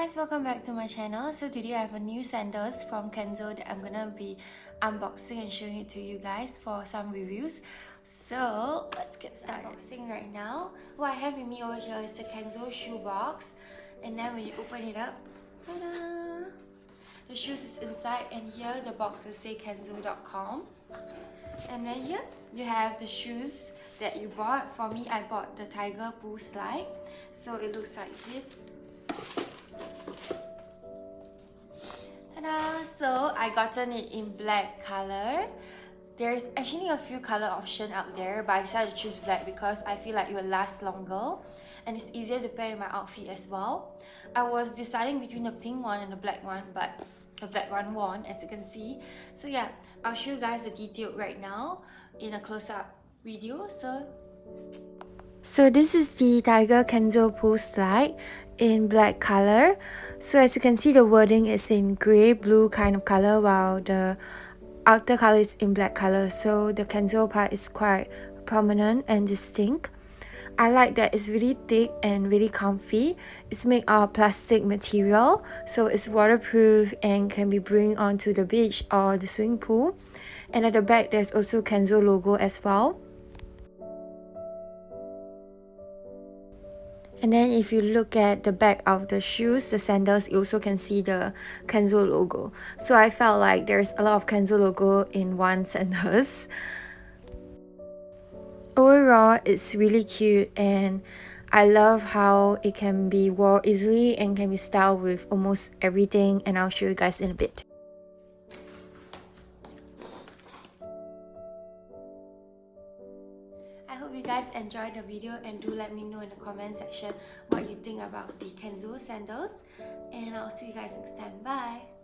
guys, welcome back to my channel. So today I have a new sandals from Kenzo that I'm gonna be unboxing and showing it to you guys for some reviews. So let's get started. Unboxing right now. What I have with me over here is the Kenzo shoe box, and then when you open it up, ta-da! The shoes is inside, and here the box will say kenzo.com. And then here you have the shoes that you bought. For me, I bought the Tiger Pool Slide. So it looks like this. Ta-da! So I gotten it in black color. There's actually a few color options out there, but I decided to choose black because I feel like it will last longer and it's easier to pair in my outfit as well. I was deciding between the pink one and the black one, but the black one won, as you can see. So yeah, I'll show you guys the detail right now in a close-up video. So this is the Tiger Kenzo Pool Slide in black color. So as you can see, the wording is in grey blue kind of color, while the outer color is in black color. So the Kenzo part is quite prominent and distinct. I like that it's really thick and really comfy. It's made of plastic material, so it's waterproof and can be bring onto the beach or the swimming pool. And at the back, there's also Kenzo logo as well. And then if you look at the back of the shoes, the sandals, you also can see the Kenzo logo. So I felt like there's a lot of Kenzo logo in one sandals. Overall, it's really cute, and I love how it can be worn easily and can be styled with almost everything, and I'll show you guys in a bit. I hope you guys enjoyed the video, and do let me know in the comment section what you think about the Kenzo sandals, and I'll see you guys next time. Bye!